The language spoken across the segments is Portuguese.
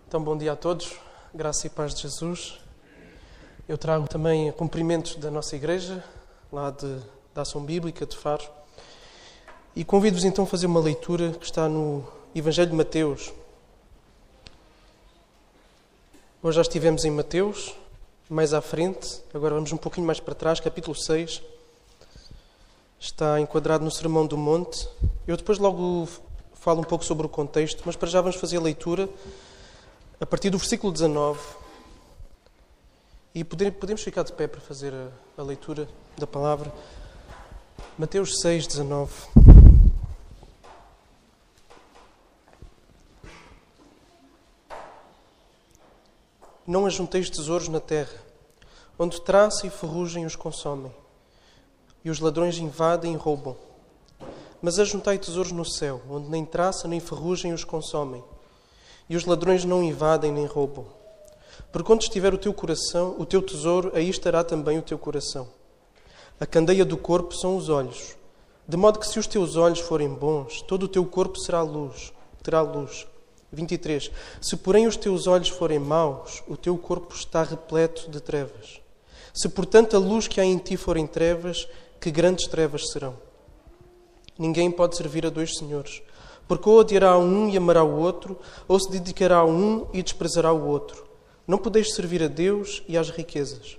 Então, bom dia a todos, graça e paz de Jesus. Eu trago também cumprimentos da nossa igreja, lá da Ação Bíblica de Faro. E convido-vos então a fazer uma leitura que está no Evangelho de Mateus. Hoje já estivemos em Mateus, mais à frente, agora vamos um pouquinho mais para trás, capítulo 6. Está enquadrado no Sermão do Monte. Eu depois logo falo um pouco sobre o contexto, mas para já vamos fazer a leitura a partir do versículo 19. E podemos ficar de pé para fazer a leitura da palavra. Mateus 6, 19. Não ajunteis tesouros na terra, onde traça e ferrugem os consomem, e os ladrões invadem e roubam. Mas ajuntai tesouros no céu, onde nem traça nem ferrugem os consomem, e os ladrões não invadem nem roubam. Porque onde estiver o teu coração, o teu tesouro, aí estará também o teu coração. A candeia do corpo são os olhos, de modo que se os teus olhos forem bons, todo o teu corpo terá luz. 23. Se porém os teus olhos forem maus, o teu corpo está repleto de trevas. Se portanto a luz que há em ti forem trevas, que grandes trevas serão. Ninguém pode servir a dois senhores, porque ou odiará a um e amará o outro, ou se dedicará a um e desprezará o outro. Não podeis servir a Deus e às riquezas.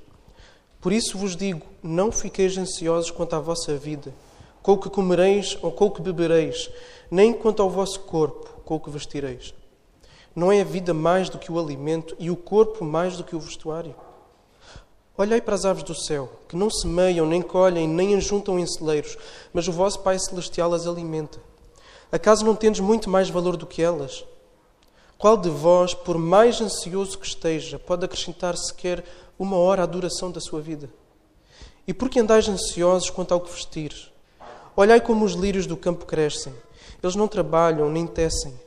Por isso vos digo, não fiqueis ansiosos quanto à vossa vida, com o que comereis ou com o que bebereis, nem quanto ao vosso corpo, com o que vestireis. Não é a vida mais do que o alimento e o corpo mais do que o vestuário? Olhai para as aves do céu, que não semeiam, nem colhem, nem ajuntam em celeiros, mas o vosso Pai Celestial as alimenta. Acaso não tendes muito mais valor do que elas? Qual de vós, por mais ansioso que esteja, pode acrescentar sequer uma hora à duração da sua vida? E por que andais ansiosos quanto ao que vestir? Olhai como os lírios do campo crescem. Eles não trabalham, nem tecem.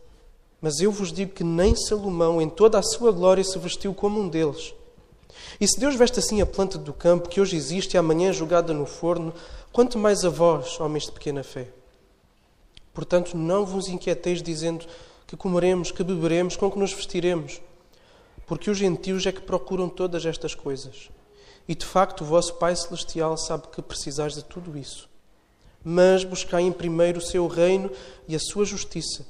Mas eu vos digo que nem Salomão, em toda a sua glória, se vestiu como um deles. E se Deus veste assim a planta do campo, que hoje existe e amanhã é jogada no forno, quanto mais a vós, homens de pequena fé. Portanto, não vos inquieteis dizendo que comeremos, que beberemos, com que nos vestiremos. Porque os gentios é que procuram todas estas coisas. E de facto o vosso Pai Celestial sabe que precisais de tudo isso. Mas buscai em primeiro o seu reino e a sua justiça,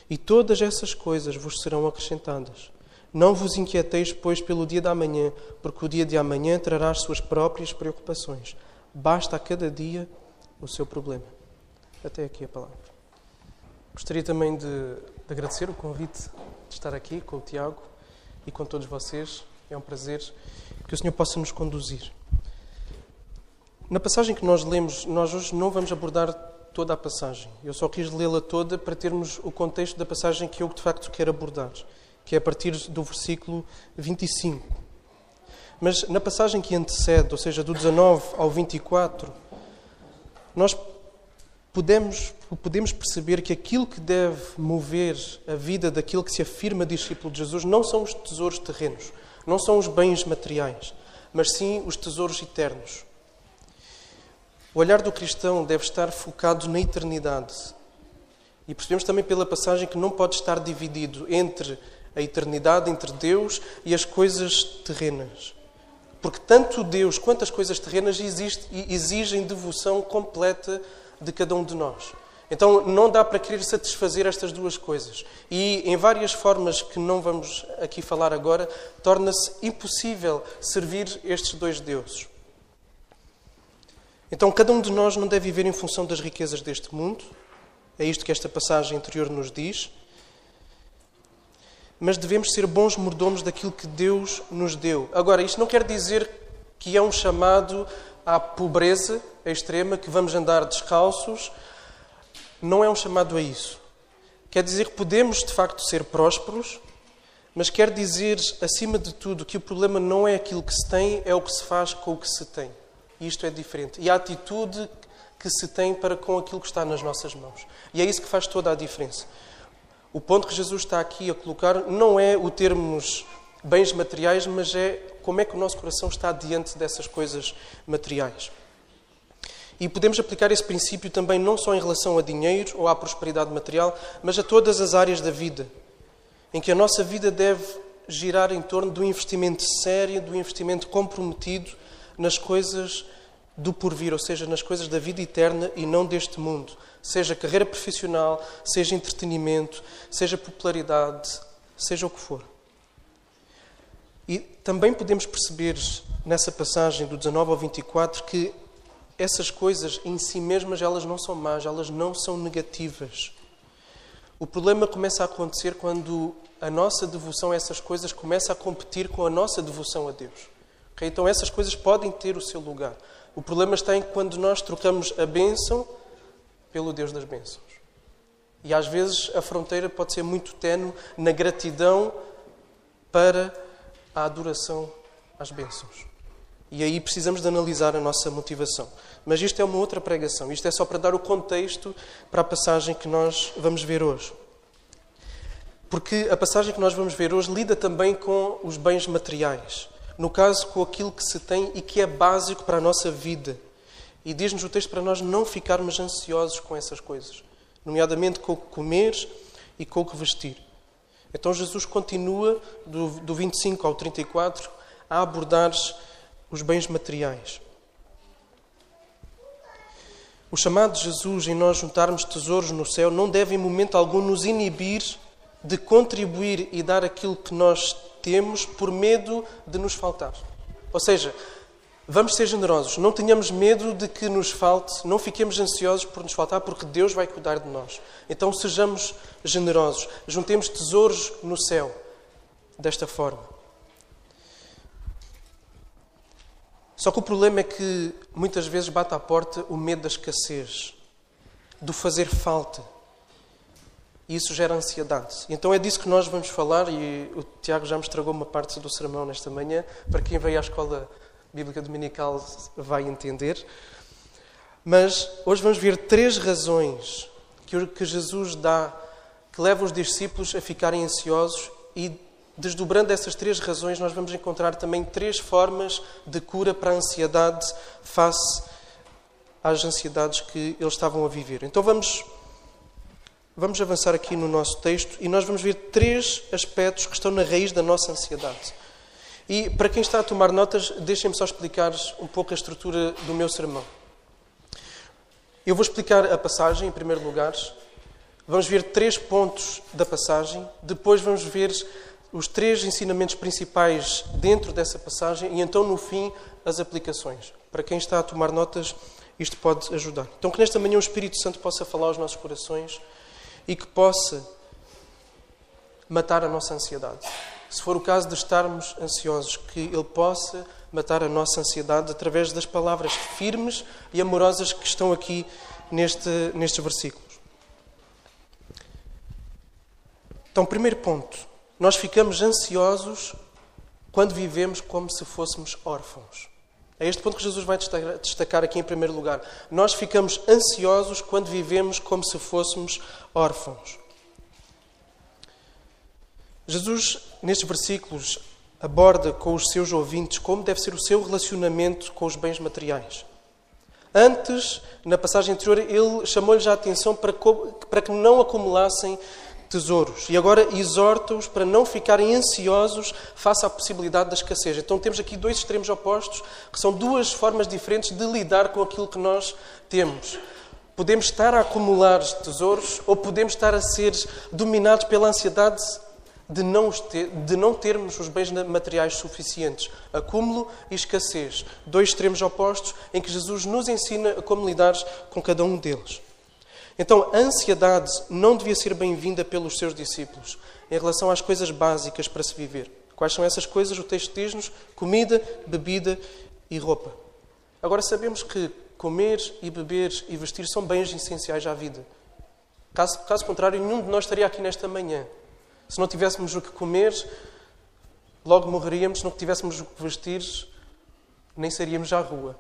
e todas essas coisas vos serão acrescentadas. Não vos inquieteis, pois, pelo dia da manhã, porque o dia de amanhã trará as suas próprias preocupações. Basta a cada dia o seu problema. Até aqui a palavra. Gostaria também de agradecer o convite de estar aqui com o Tiago e com todos vocês. É um prazer que o Senhor possa nos conduzir. Na passagem que nós lemos, nós hoje não vamos abordar toda a passagem. Eu só quis lê-la toda para termos o contexto da passagem que eu de facto quero abordar, que é a partir do versículo 25. Mas na passagem que antecede, ou seja, do 19 ao 24, nós podemos perceber que aquilo que deve mover a vida daquele que se afirma discípulo de Jesus não são os tesouros terrenos, não são os bens materiais, mas sim os tesouros eternos. O olhar do cristão deve estar focado na eternidade. E percebemos também pela passagem que não pode estar dividido entre a eternidade, entre Deus e as coisas terrenas. Porque tanto Deus quanto as coisas terrenas exigem devoção completa de cada um de nós. Então não dá para querer satisfazer estas duas coisas. E em várias formas que não vamos aqui falar agora, torna-se impossível servir estes dois deuses. Então cada um de nós não deve viver em função das riquezas deste mundo. É isto que esta passagem anterior nos diz. Mas devemos ser bons mordomos daquilo que Deus nos deu. Agora, isto não quer dizer que é um chamado à pobreza extrema, que vamos andar descalços. Não é um chamado a isso. Quer dizer que podemos, de facto, ser prósperos, mas quer dizer, acima de tudo, que o problema não é aquilo que se tem, é o que se faz com o que se tem. E isto é diferente. E a atitude que se tem para com aquilo que está nas nossas mãos. E é isso que faz toda a diferença. O ponto que Jesus está aqui a colocar não é o termos bens materiais, mas é como é que o nosso coração está diante dessas coisas materiais. E podemos aplicar esse princípio também não só em relação a dinheiro ou à prosperidade material, mas a todas as áreas da vida. em que a nossa vida deve girar em torno do investimento sério, do investimento comprometido nas coisas do porvir, ou seja, nas coisas da vida eterna e não deste mundo. Seja carreira profissional, seja entretenimento, seja popularidade, seja o que for. E também podemos perceber nessa passagem do 19 ao 24 que essas coisas em si mesmas elas não são más, elas não são negativas. O problema começa a acontecer quando a nossa devoção a essas coisas começa a competir com a nossa devoção a Deus. Okay? Então essas coisas podem ter o seu lugar. O problema está em quando nós trocamos a bênção pelo Deus das bênçãos. E às vezes a fronteira pode ser muito ténue na gratidão para a adoração às bênçãos. E aí precisamos de analisar a nossa motivação. Mas isto é uma outra pregação. Isto é só para dar o contexto para a passagem que nós vamos ver hoje. Porque a passagem que nós vamos ver hoje lida também com os bens materiais. No caso, com aquilo que se tem e que é básico para a nossa vida. E diz-nos o texto para nós não ficarmos ansiosos com essas coisas. Nomeadamente com o que comer e com o que vestir. Então Jesus continua, do 25 ao 34, a abordar os bens materiais. O chamado de Jesus em nós juntarmos tesouros no céu não deve em momento algum nos inibir de contribuir e dar aquilo que nós temos por medo de nos faltar. Ou seja, vamos ser generosos. Não tenhamos medo de que nos falte, não fiquemos ansiosos por nos faltar, porque Deus vai cuidar de nós. Então sejamos generosos. Juntemos tesouros no céu. Desta forma. Só que o problema é que muitas vezes bate à porta o medo da escassez, do fazer falta. E isso gera ansiedade. Então é disso que nós vamos falar, e o Tiago já me estragou uma parte do sermão nesta manhã. Para quem veio à escola bíblica dominical vai entender. Mas hoje vamos ver 3 razões que Jesus dá, que levam os discípulos a ficarem ansiosos, e desdobrando essas 3 razões nós vamos encontrar também 3 formas de cura para a ansiedade face às ansiedades que eles estavam a viver. Então vamos avançar aqui no nosso texto e nós vamos ver 3 aspectos que estão na raiz da nossa ansiedade. E para quem está a tomar notas, deixem-me só explicar um pouco a estrutura do meu sermão. Eu vou explicar a passagem em primeiro lugar. Vamos ver 3 pontos da passagem. Depois vamos ver os 3 ensinamentos principais dentro dessa passagem e então no fim as aplicações. Para quem está a tomar notas, isto pode ajudar. Então que nesta manhã o Espírito Santo possa falar aos nossos corações e que possa matar a nossa ansiedade. Se for o caso de estarmos ansiosos, que Ele possa matar a nossa ansiedade através das palavras firmes e amorosas que estão aqui nestes versículos. Então, primeiro ponto. Nós ficamos ansiosos quando vivemos como se fôssemos órfãos. É este ponto que Jesus vai destacar aqui em primeiro lugar. Nós ficamos ansiosos quando vivemos como se fôssemos órfãos. Jesus, nestes versículos, aborda com os seus ouvintes como deve ser o seu relacionamento com os bens materiais. Antes, na passagem anterior, ele chamou-lhes a atenção para que não acumulassem tesouros. E agora exorta-os para não ficarem ansiosos face à possibilidade da escassez. Então temos aqui 2 extremos opostos, que são 2 formas diferentes de lidar com aquilo que nós temos. Podemos estar a acumular tesouros ou podemos estar a ser dominados pela ansiedade de não termos os bens materiais suficientes. Acúmulo e escassez. 2 extremos opostos em que Jesus nos ensina como lidar com cada um deles. Então, a ansiedade não devia ser bem-vinda pelos seus discípulos em relação às coisas básicas para se viver. Quais são essas coisas? O texto diz-nos: comida, bebida e roupa. Agora sabemos que comer e beber e vestir são bens essenciais à vida. Caso contrário, nenhum de nós estaria aqui nesta manhã. Se não tivéssemos o que comer, logo morreríamos. Se não tivéssemos o que vestir, nem sairíamos à rua.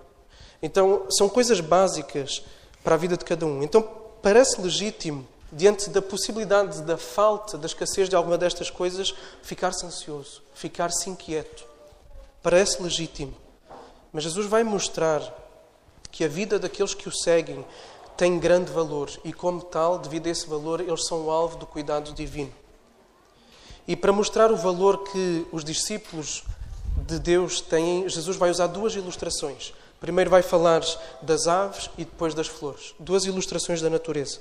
Então, são coisas básicas para a vida de cada um. Então, parece legítimo, diante da possibilidade da falta, da escassez de alguma destas coisas, ficar-se ansioso, ficar-se inquieto. Parece legítimo. Mas Jesus vai mostrar que a vida daqueles que o seguem tem grande valor e, como tal, devido a esse valor, eles são o alvo do cuidado divino. E para mostrar o valor que os discípulos de Deus têm, Jesus vai usar duas ilustrações. Primeiro vai falar das aves e depois das flores. Duas ilustrações da natureza.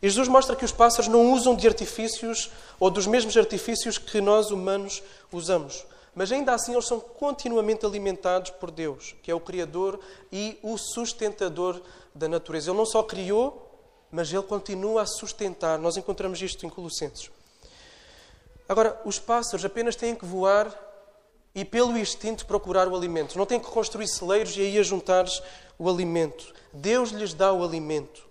E Jesus mostra que os pássaros não usam de artifícios ou dos mesmos artifícios que nós humanos usamos. Mas ainda assim eles são continuamente alimentados por Deus, que é o Criador e o sustentador da natureza. Ele não só criou, mas Ele continua a sustentar. Nós encontramos isto em Colossenses. Agora, os pássaros apenas têm que voar e, pelo instinto, procurar o alimento. Não têm que construir celeiros e aí ajuntar o alimento. Deus lhes dá o alimento.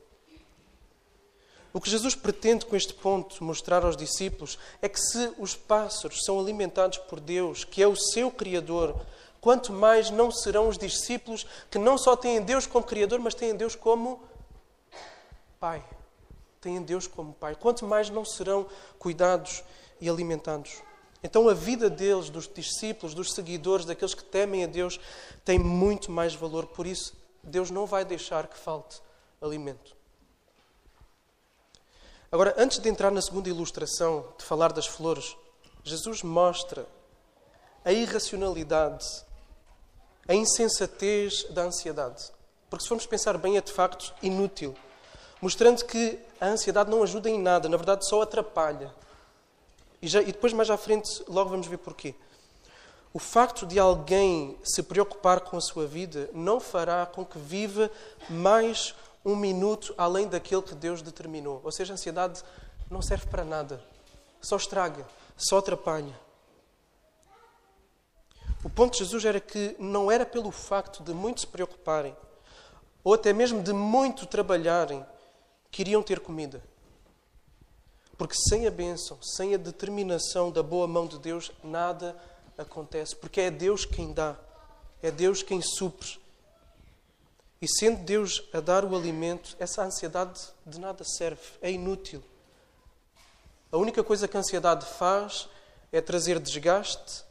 O que Jesus pretende com este ponto mostrar aos discípulos é que se os pássaros são alimentados por Deus, que é o seu Criador, quanto mais não serão os discípulos que não só têm Deus como Criador, mas têm Deus como Pai. Têm Deus como Pai. Quanto mais não serão cuidados e alimentados. Então a vida deles, dos discípulos, dos seguidores, daqueles que temem a Deus, tem muito mais valor. Por isso, Deus não vai deixar que falte alimento. Agora, antes de entrar na segunda ilustração, de falar das flores, Jesus mostra a irracionalidade, a insensatez da ansiedade. Porque se formos pensar bem, é de facto inútil. Mostrando que a ansiedade não ajuda em nada, na verdade só atrapalha. E depois, mais à frente, logo vamos ver porquê. O facto de alguém se preocupar com a sua vida não fará com que viva mais um minuto além daquele que Deus determinou. Ou seja, a ansiedade não serve para nada. Só estraga, só atrapalha. O ponto de Jesus era que não era pelo facto de muito se preocuparem, ou até mesmo de muito trabalharem, que iriam ter comida. Porque sem a bênção, sem a determinação da boa mão de Deus, nada acontece. Porque é Deus quem dá. É Deus quem supre. E sendo Deus a dar o alimento, essa ansiedade de nada serve. É inútil. A única coisa que a ansiedade faz é trazer desgaste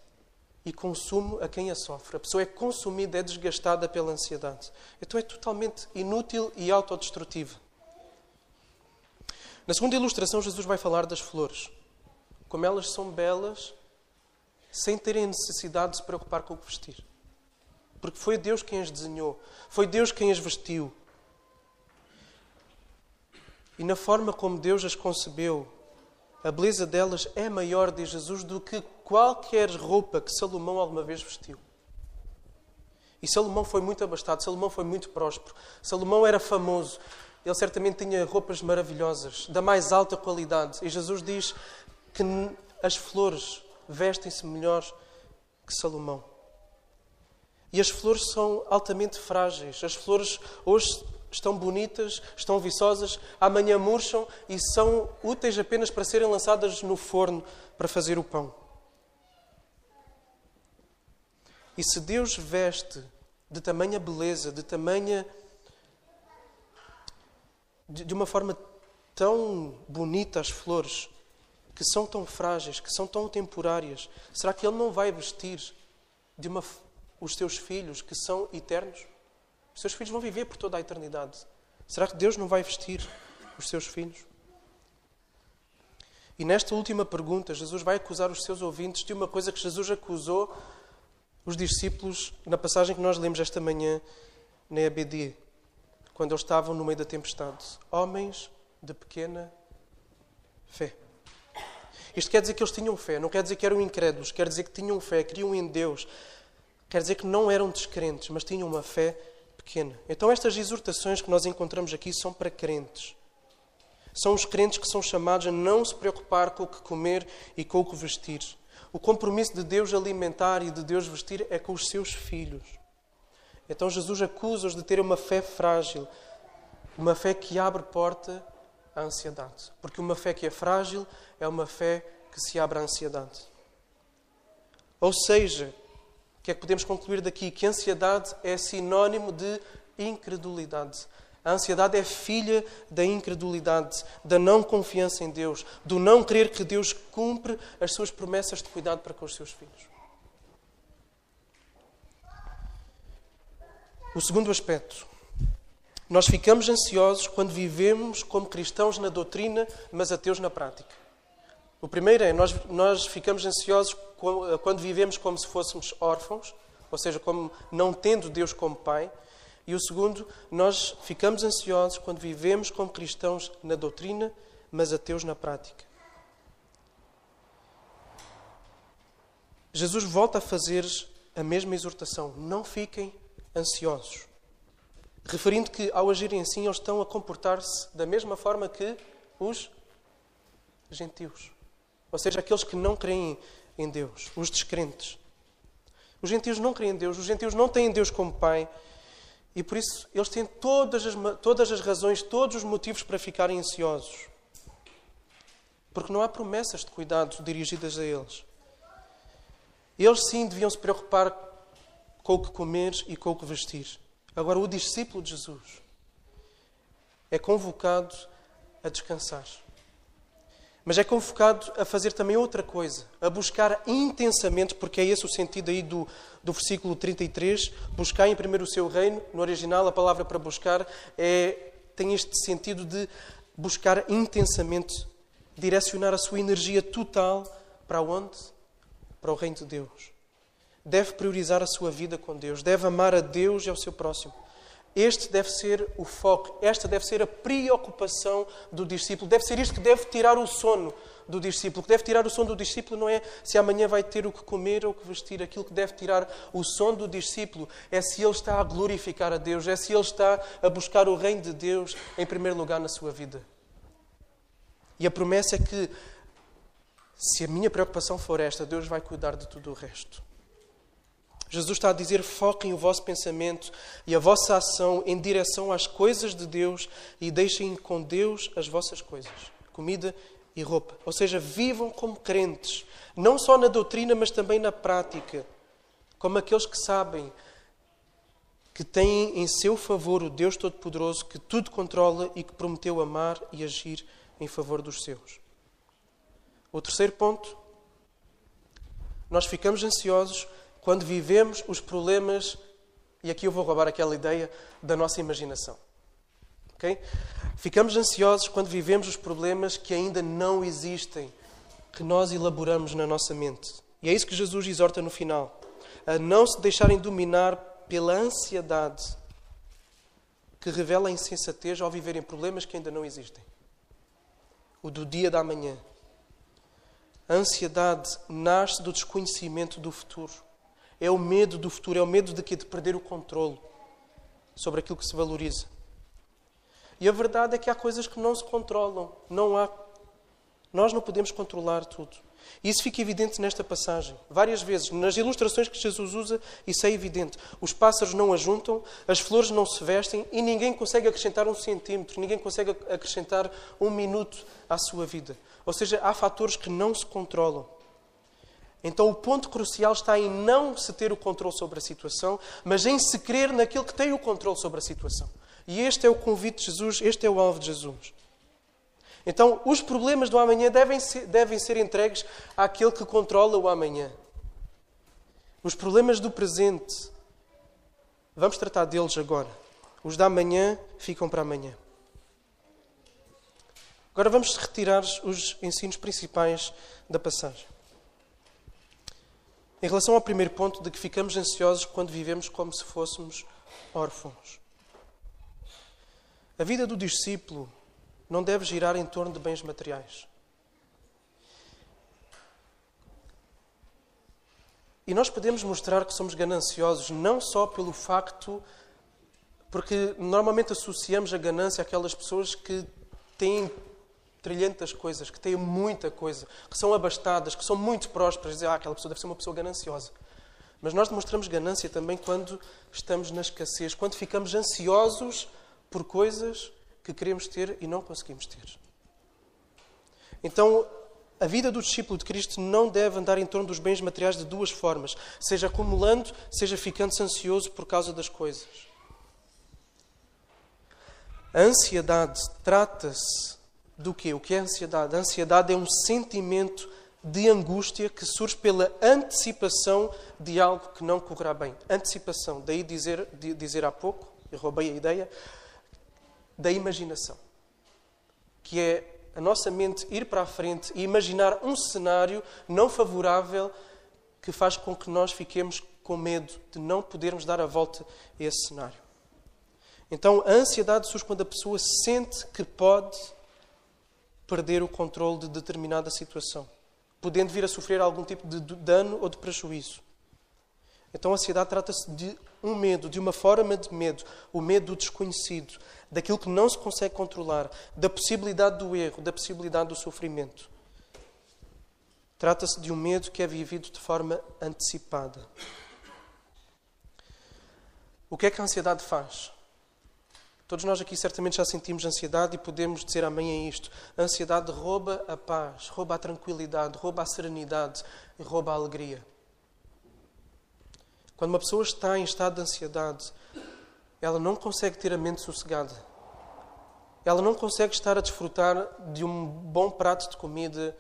e consumo a quem a sofre. A pessoa é consumida, é desgastada pela ansiedade. Então é totalmente inútil e autodestrutiva. Na segunda ilustração, Jesus vai falar das flores. Como elas são belas, sem terem necessidade de se preocupar com o que vestir. Porque foi Deus quem as desenhou. Foi Deus quem as vestiu. E na forma como Deus as concebeu, a beleza delas é maior, diz Jesus, do que qualquer roupa que Salomão alguma vez vestiu. E Salomão foi muito abastado, Salomão foi muito próspero. Salomão era famoso. Ele certamente tinha roupas maravilhosas, da mais alta qualidade. E Jesus diz que as flores vestem-se melhor que Salomão. E as flores são altamente frágeis. As flores hoje estão bonitas, estão viçosas, amanhã murcham e são úteis apenas para serem lançadas no forno para fazer o pão. E se Deus veste de tamanha beleza, de uma forma tão bonita as flores, que são tão frágeis, que são tão temporárias, será que Ele não vai vestir os seus filhos, que são eternos? Os seus filhos vão viver por toda a eternidade. Será que Deus não vai vestir os seus filhos? E nesta última pergunta, Jesus vai acusar os seus ouvintes de uma coisa que Jesus acusou os discípulos na passagem que nós lemos esta manhã na EBD, quando eles estavam no meio da tempestade. Homens de pequena fé. Isto quer dizer que eles tinham fé, não quer dizer que eram incrédulos, quer dizer que tinham fé, criam em Deus. Quer dizer que não eram descrentes, mas tinham uma fé pequena. Então estas exortações que nós encontramos aqui são para crentes. São os crentes que são chamados a não se preocupar com o que comer e com o que vestir. O compromisso de Deus alimentar e de Deus vestir é com os seus filhos. Então Jesus acusa-os de terem uma fé frágil, uma fé que abre porta à ansiedade. Porque uma fé que é frágil é uma fé que se abre à ansiedade. Ou seja, o que é que podemos concluir daqui? Que a ansiedade é sinónimo de incredulidade. A ansiedade é filha da incredulidade, da não confiança em Deus, do não crer que Deus cumpre as suas promessas de cuidado para com os seus filhos. O segundo aspecto. Nós ficamos ansiosos quando vivemos como cristãos na doutrina, mas ateus na prática. O primeiro é, nós ficamos ansiosos quando vivemos como se fôssemos órfãos, ou seja, como não tendo Deus como Pai. E o segundo, nós ficamos ansiosos quando vivemos como cristãos na doutrina, mas ateus na prática. Jesus volta a fazer a mesma exortação. Não fiquem ansiosos. Referindo que, ao agirem assim, eles estão a comportar-se da mesma forma que os gentios. Ou seja, aqueles que não creem em Deus, os descrentes. Os gentios não creem em Deus, os gentios não têm Deus como Pai. E por isso eles têm todas as razões, todos os motivos para ficarem ansiosos. Porque não há promessas de cuidado dirigidas a eles. Eles sim deviam se preocupar com o que comer e com o que vestir. Agora, o discípulo de Jesus é convocado a descansar. Mas é convocado a fazer também outra coisa, a buscar intensamente, porque é esse o sentido aí do versículo 33, buscar em primeiro o seu reino. No original, a palavra para buscar tem este sentido de buscar intensamente, direcionar a sua energia total para onde? Para o reino de Deus. Deve priorizar a sua vida com Deus, deve amar a Deus e ao seu próximo. Este deve ser o foco, esta deve ser a preocupação do discípulo. Deve ser isto que deve tirar o sono do discípulo. O que deve tirar o sono do discípulo não é se amanhã vai ter o que comer ou o que vestir. Aquilo que deve tirar o sono do discípulo é se ele está a glorificar a Deus, é se ele está a buscar o reino de Deus em primeiro lugar na sua vida. E a promessa é que, se a minha preocupação for esta, Deus vai cuidar de tudo o resto. Jesus está a dizer, foquem o vosso pensamento e a vossa ação em direção às coisas de Deus e deixem com Deus as vossas coisas, comida e roupa. Ou seja, vivam como crentes, não só na doutrina, mas também na prática, como aqueles que sabem que têm em seu favor o Deus Todo-Poderoso, que tudo controla e que prometeu amar e agir em favor dos seus. O terceiro ponto, nós ficamos ansiosos quando vivemos os problemas, e aqui eu vou roubar aquela ideia da nossa imaginação. Okay? Ficamos ansiosos quando vivemos os problemas que ainda não existem, que nós elaboramos na nossa mente. E é isso que Jesus exorta no final. A não se deixarem dominar pela ansiedade que revela a insensatez ao viverem problemas que ainda não existem. O do dia da manhã. A ansiedade nasce do desconhecimento do futuro. É o medo do futuro, é o medo de perder o controle sobre aquilo que se valoriza. E a verdade é que há coisas que não se controlam. Nós não podemos controlar tudo. E isso fica evidente nesta passagem. Várias vezes, nas ilustrações que Jesus usa, isso é evidente. Os pássaros não ajuntam, as flores não se vestem e ninguém consegue acrescentar 1 centímetro, ninguém consegue acrescentar 1 minuto à sua vida. Ou seja, há fatores que não se controlam. Então o ponto crucial está em não se ter o controle sobre a situação, mas em se crer naquele que tem o controle sobre a situação. E este é o convite de Jesus, este é o alvo de Jesus. Então os problemas do amanhã devem ser entregues àquele que controla o amanhã. Os problemas do presente, vamos tratar deles agora. Os da amanhã ficam para amanhã. Agora vamos retirar os ensinos principais da passagem. Em relação ao primeiro ponto de que ficamos ansiosos quando vivemos como se fôssemos órfãos. A vida do discípulo não deve girar em torno de bens materiais. E nós podemos mostrar que somos gananciosos não só pelo facto, porque normalmente associamos a ganância àquelas pessoas que têm trilhentas coisas, que têm muita coisa, que são abastadas, que são muito prósperas. Dizer, aquela pessoa deve ser uma pessoa gananciosa. Mas nós demonstramos ganância também quando estamos na escassez, quando ficamos ansiosos por coisas que queremos ter e não conseguimos ter. Então, a vida do discípulo de Cristo não deve andar em torno dos bens materiais de duas formas, seja acumulando, seja ficando-se ansioso por causa das coisas. A ansiedade trata-se do quê? O que é a ansiedade? A ansiedade é um sentimento de angústia que surge pela antecipação de algo que não correrá bem. Antecipação, daí dizer há pouco, eu roubei a ideia, da imaginação. Que é a nossa mente ir para a frente e imaginar um cenário não favorável que faz com que nós fiquemos com medo de não podermos dar a volta a esse cenário. Então, a ansiedade surge quando a pessoa sente que pode perder o controle de determinada situação, podendo vir a sofrer algum tipo de dano ou de prejuízo. Então, a ansiedade trata-se de um medo, de uma forma de medo, o medo do desconhecido, daquilo que não se consegue controlar, da possibilidade do erro, da possibilidade do sofrimento. Trata-se de um medo que é vivido de forma antecipada. O que é que a ansiedade faz? Todos nós aqui certamente já sentimos ansiedade e podemos dizer amém a isto. A ansiedade rouba a paz, rouba a tranquilidade, rouba a serenidade e rouba a alegria. Quando uma pessoa está em estado de ansiedade, ela não consegue ter a mente sossegada. Ela não consegue estar a desfrutar de um bom prato de comida,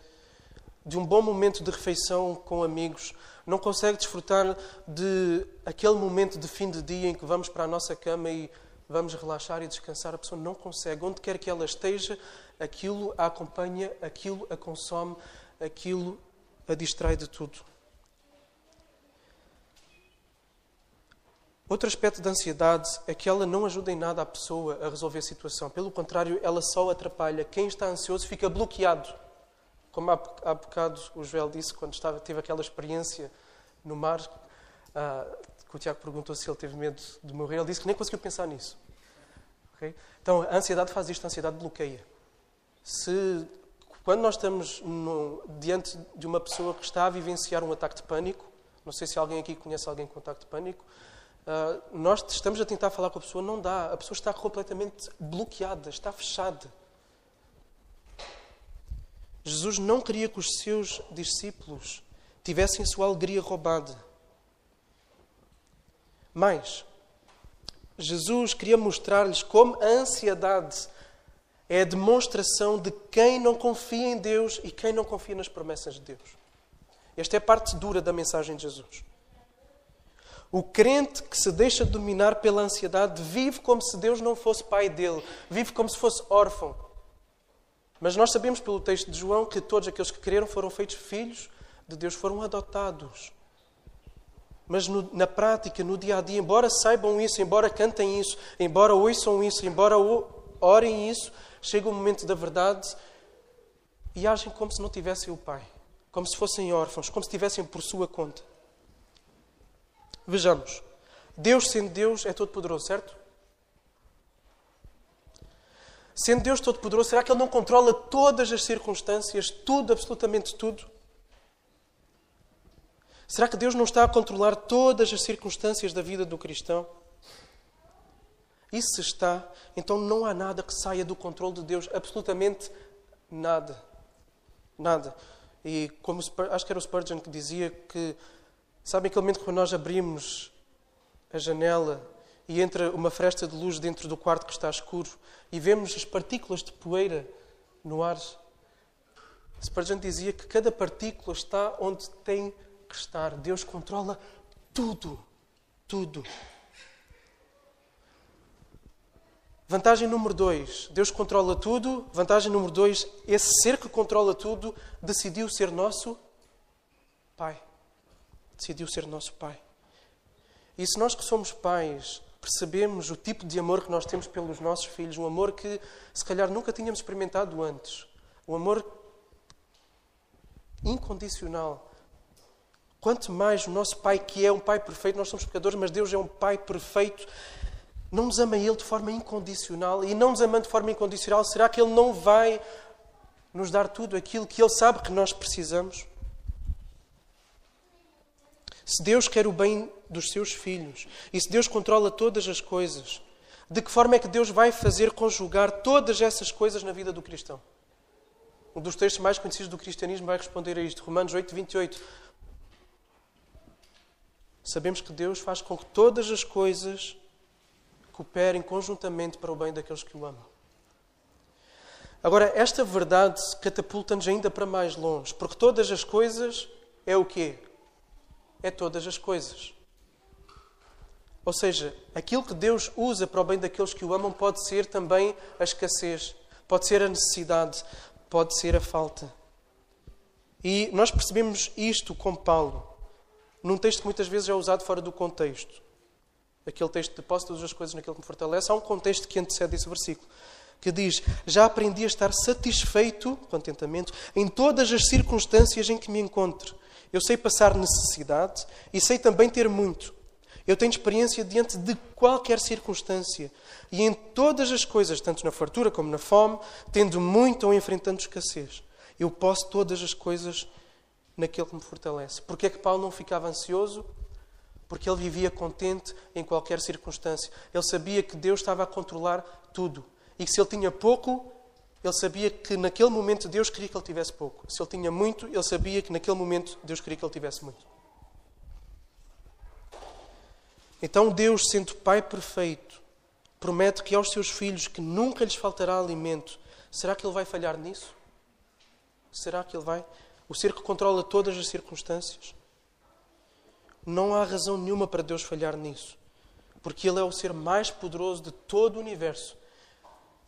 de um bom momento de refeição com amigos. Não consegue desfrutar de aquele momento de fim de dia em que vamos para a nossa cama e vamos relaxar e descansar. A pessoa não consegue. Onde quer que ela esteja, aquilo a acompanha, aquilo a consome, aquilo a distrai de tudo. Outro aspecto da ansiedade é que ela não ajuda em nada a pessoa a resolver a situação. Pelo contrário, ela só atrapalha. Quem está ansioso fica bloqueado. Como há bocado o Joel disse, quando teve aquela experiência no mar, que o Tiago perguntou se ele teve medo de morrer, ele disse que nem conseguiu pensar nisso. Okay? Então, a ansiedade faz isto, a ansiedade bloqueia. Quando nós estamos diante de uma pessoa que está a vivenciar um ataque de pânico, não sei se alguém aqui conhece alguém com ataque de pânico, nós estamos a tentar falar com a pessoa, não dá. A pessoa está completamente bloqueada, está fechada. Jesus não queria que os seus discípulos tivessem a sua alegria roubada. Mas Jesus queria mostrar-lhes como a ansiedade é a demonstração de quem não confia em Deus e quem não confia nas promessas de Deus. Esta é a parte dura da mensagem de Jesus. O crente que se deixa dominar pela ansiedade vive como se Deus não fosse pai dele, vive como se fosse órfão. Mas nós sabemos pelo texto de João que todos aqueles que creram foram feitos filhos de Deus, foram adotados. Mas na prática, no dia a dia, embora saibam isso, embora cantem isso, embora ouçam isso, embora orem isso, chega o momento da verdade e agem como se não tivessem o Pai, como se fossem órfãos, como se estivessem por sua conta. Vejamos, Deus sendo Deus é todo-poderoso, certo? Sendo Deus todo-poderoso, será que Ele não controla todas as circunstâncias, tudo, absolutamente tudo? Será que Deus não está a controlar todas as circunstâncias da vida do cristão? E se está, então não há nada que saia do controle de Deus, absolutamente nada. Nada. E como acho que era o Spurgeon que dizia que, sabem aquele momento quando nós abrimos a janela e entra uma fresta de luz dentro do quarto que está escuro e vemos as partículas de poeira no ar? Spurgeon dizia que cada partícula está onde tem que estar. Deus controla tudo. Tudo. Vantagem número 2. Deus controla tudo. Vantagem número 2. Esse ser que controla tudo decidiu ser nosso Pai. Decidiu ser nosso Pai. E se nós que somos pais percebemos o tipo de amor que nós temos pelos nossos filhos, um amor que se calhar nunca tínhamos experimentado antes, um amor incondicional. Quanto mais o nosso Pai, que é um Pai perfeito, nós somos pecadores, mas Deus é um Pai perfeito, não nos ama Ele de forma incondicional, e não nos amando de forma incondicional, será que Ele não vai nos dar tudo aquilo que Ele sabe que nós precisamos? Se Deus quer o bem dos seus filhos, e se Deus controla todas as coisas, de que forma é que Deus vai fazer conjugar todas essas coisas na vida do cristão? Um dos textos mais conhecidos do cristianismo vai responder a isto, Romanos 8, 28. Sabemos que Deus faz com que todas as coisas cooperem conjuntamente para o bem daqueles que o amam. Agora, esta verdade catapulta-nos ainda para mais longe, porque todas as coisas é o quê? É todas as coisas. Ou seja, aquilo que Deus usa para o bem daqueles que o amam pode ser também a escassez, pode ser a necessidade, pode ser a falta. E nós percebemos isto com Paulo, num texto que muitas vezes é usado fora do contexto. Aquele texto de posso todas as coisas naquele que me fortalece. Há um contexto que antecede esse versículo, que diz: já aprendi a estar satisfeito, contentamento, em todas as circunstâncias em que me encontro. Eu sei passar necessidade e sei também ter muito. Eu tenho experiência diante de qualquer circunstância. E em todas as coisas, tanto na fartura como na fome, tendo muito ou enfrentando escassez, eu posso todas as coisas naquele que me fortalece. Porquê é que Paulo não ficava ansioso? Porque ele vivia contente em qualquer circunstância. Ele sabia que Deus estava a controlar tudo. E que se ele tinha pouco, ele sabia que naquele momento Deus queria que ele tivesse pouco. Se ele tinha muito, ele sabia que naquele momento Deus queria que ele tivesse muito. Então Deus, sendo Pai perfeito, promete que aos seus filhos que nunca lhes faltará alimento. Será que Ele vai falhar nisso? Será que Ele vai? O ser que controla todas as circunstâncias? Não há razão nenhuma para Deus falhar nisso. Porque Ele é o ser mais poderoso de todo o universo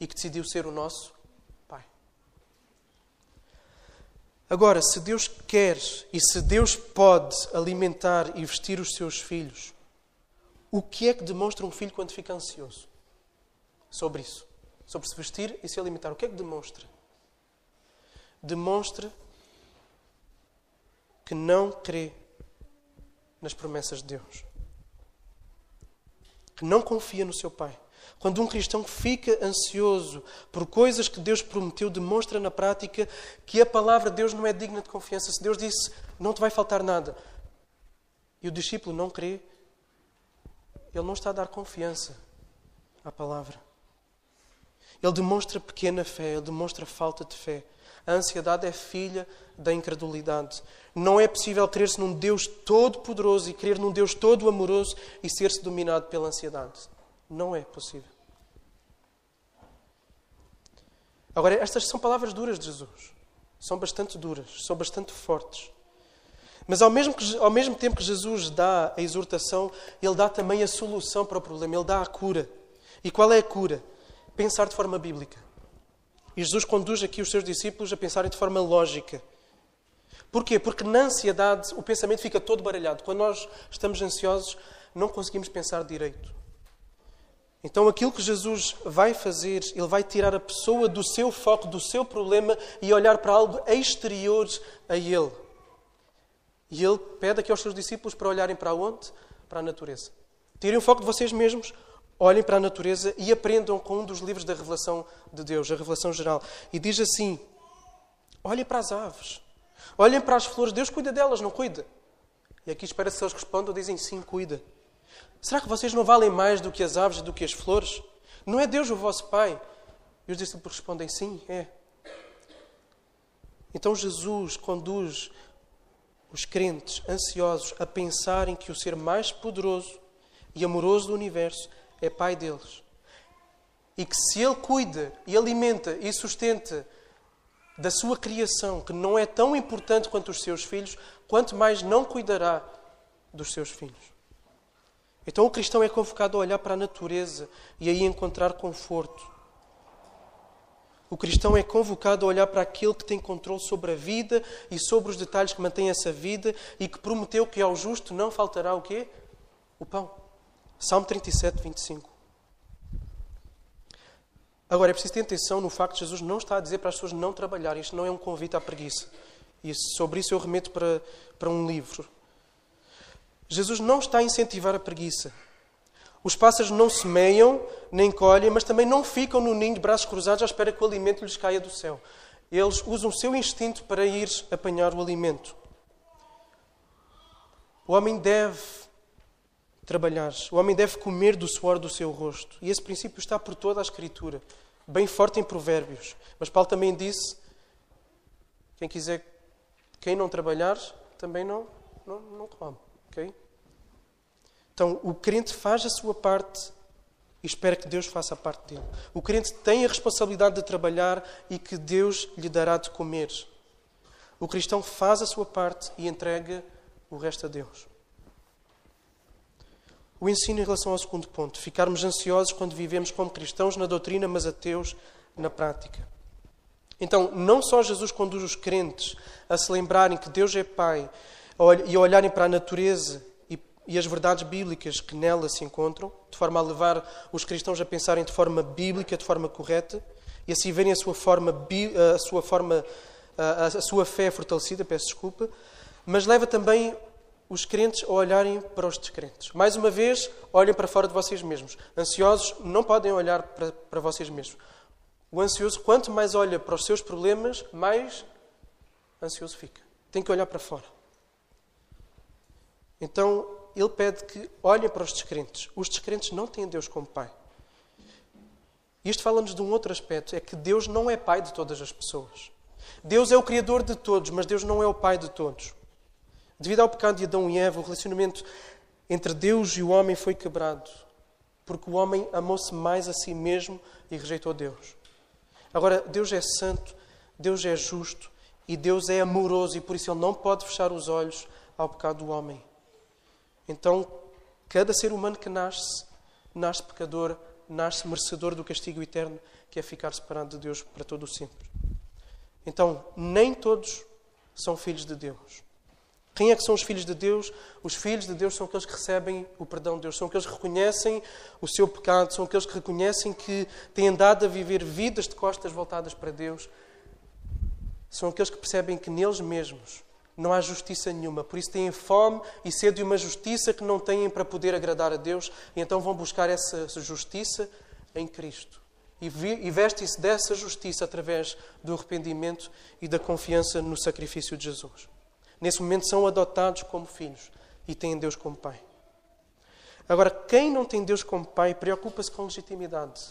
e que decidiu ser o nosso Pai. Agora, se Deus quer e se Deus pode alimentar e vestir os seus filhos, o que é que demonstra um filho quando fica ansioso? Sobre isso. Sobre se vestir e se alimentar. O que é que demonstra? Demonstra que não crê nas promessas de Deus. Que não confia no seu Pai. Quando um cristão fica ansioso por coisas que Deus prometeu, demonstra na prática que a palavra de Deus não é digna de confiança. Se Deus disse, não te vai faltar nada, e o discípulo não crê, ele não está a dar confiança à palavra. Ele demonstra pequena fé, ele demonstra falta de fé. A ansiedade é filha da incredulidade. Não é possível crer-se num Deus todo-poderoso e crer num Deus todo-amoroso e ser-se dominado pela ansiedade. Não é possível. Agora, estas são palavras duras de Jesus. São bastante duras, são bastante fortes. Mas ao mesmo tempo que Jesus dá a exortação, Ele dá também a solução para o problema. Ele dá a cura. E qual é a cura? Pensar de forma bíblica. E Jesus conduz aqui os seus discípulos a pensarem de forma lógica. Porquê? Porque na ansiedade o pensamento fica todo baralhado. Quando nós estamos ansiosos, não conseguimos pensar direito. Então aquilo que Jesus vai fazer, Ele vai tirar a pessoa do seu foco, do seu problema e olhar para algo exterior a Ele. E Ele pede aqui aos seus discípulos para olharem para onde? Para a natureza. Tirem o foco de vocês mesmos, olhem para a natureza e aprendam com um dos livros da revelação de Deus, a revelação geral. E diz assim, olhem para as aves, olhem para as flores, Deus cuida delas, não cuida? E aqui espera-se que eles respondam, dizem sim, cuida. Será que vocês não valem mais do que as aves e do que as flores? Não é Deus o vosso Pai? E os discípulos respondem sim, é. Então Jesus conduz os crentes ansiosos a pensarem que o ser mais poderoso e amoroso do universo é Pai deles. E que se Ele cuida e alimenta e sustenta da sua criação, que não é tão importante quanto os seus filhos, quanto mais não cuidará dos seus filhos. Então o cristão é convocado a olhar para a natureza e aí encontrar conforto. O cristão é convocado a olhar para aquele que tem controle sobre a vida e sobre os detalhes que mantém essa vida e que prometeu que ao justo não faltará o quê? O pão. Salmo 37, 25. Agora, é preciso ter atenção no facto de Jesus não está a dizer para as pessoas não trabalharem. Isto não é um convite à preguiça. E sobre isso eu remeto para um livro. Jesus não está a incentivar a preguiça. Os pássaros não semeiam, nem colhem, mas também não ficam no ninho de braços cruzados à espera que o alimento lhes caia do céu. Eles usam o seu instinto para ir apanhar o alimento. O homem deve trabalhar. O homem deve comer do suor do seu rosto. E esse princípio está por toda a Escritura. Bem forte em Provérbios. Mas Paulo também disse, quem não trabalhar, também não come. Okay? Então, o crente faz a sua parte e espera que Deus faça a parte dele. O crente tem a responsabilidade de trabalhar e que Deus lhe dará de comer. O cristão faz a sua parte e entrega o resto a Deus. O ensino em relação ao segundo ponto. Ficarmos ansiosos quando vivemos como cristãos na doutrina, mas ateus na prática. Então, não só Jesus conduz os crentes a se lembrarem que Deus é Pai e a olharem para a natureza e as verdades bíblicas que nela se encontram, de forma a levar os cristãos a pensarem de forma bíblica, de forma correta, e assim verem a sua fé fortalecida, peço desculpa, mas leva também os crentes a olharem para os descrentes. Mais uma vez, olhem para fora de vocês mesmos. Ansiosos não podem olhar para vocês mesmos. O ansioso, quanto mais olha para os seus problemas, mais ansioso fica. Tem que olhar para fora. Então, ele pede que olhem para os descrentes. Os descrentes não têm Deus como Pai. Isto fala-nos de um outro aspecto, é que Deus não é Pai de todas as pessoas. Deus é o Criador de todos, mas Deus não é o Pai de todos. Devido ao pecado de Adão e Eva, o relacionamento entre Deus e o homem foi quebrado, porque o homem amou-se mais a si mesmo e rejeitou Deus. Agora, Deus é santo, Deus é justo e Deus é amoroso e por isso Ele não pode fechar os olhos ao pecado do homem. Então, cada ser humano que nasce pecador, nasce merecedor do castigo eterno, que é ficar separado de Deus para todo o sempre. Então, nem todos são filhos de Deus. Quem é que são os filhos de Deus? Os filhos de Deus são aqueles que recebem o perdão de Deus, são aqueles que reconhecem o seu pecado, são aqueles que reconhecem que têm andado a viver vidas de costas voltadas para Deus. São aqueles que percebem que neles mesmos não há justiça nenhuma, por isso têm fome e sede de uma justiça que não têm para poder agradar a Deus, e então vão buscar essa justiça em Cristo. E vestem-se dessa justiça através do arrependimento e da confiança no sacrifício de Jesus. Nesse momento são adotados como filhos e têm Deus como Pai. Agora, quem não tem Deus como Pai preocupa-se com legitimidade,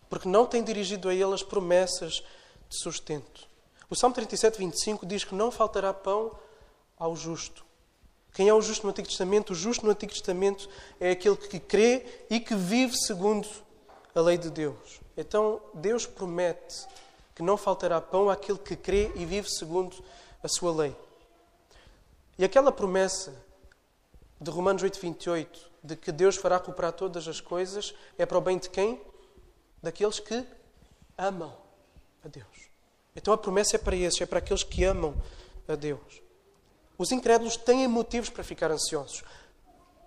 porque não tem dirigido a Ele as promessas de sustento. O Salmo 37, 25 diz que não faltará pão ao justo. Quem é o justo no Antigo Testamento? O justo no Antigo Testamento é aquele que crê e que vive segundo a lei de Deus. Então, Deus promete que não faltará pão àquele que crê e vive segundo a sua lei. E aquela promessa de Romanos 8, 28, de que Deus fará cooperar todas as coisas, é para o bem de quem? Daqueles que amam a Deus. Então a promessa é para esses, é para aqueles que amam a Deus. Os incrédulos têm motivos para ficar ansiosos.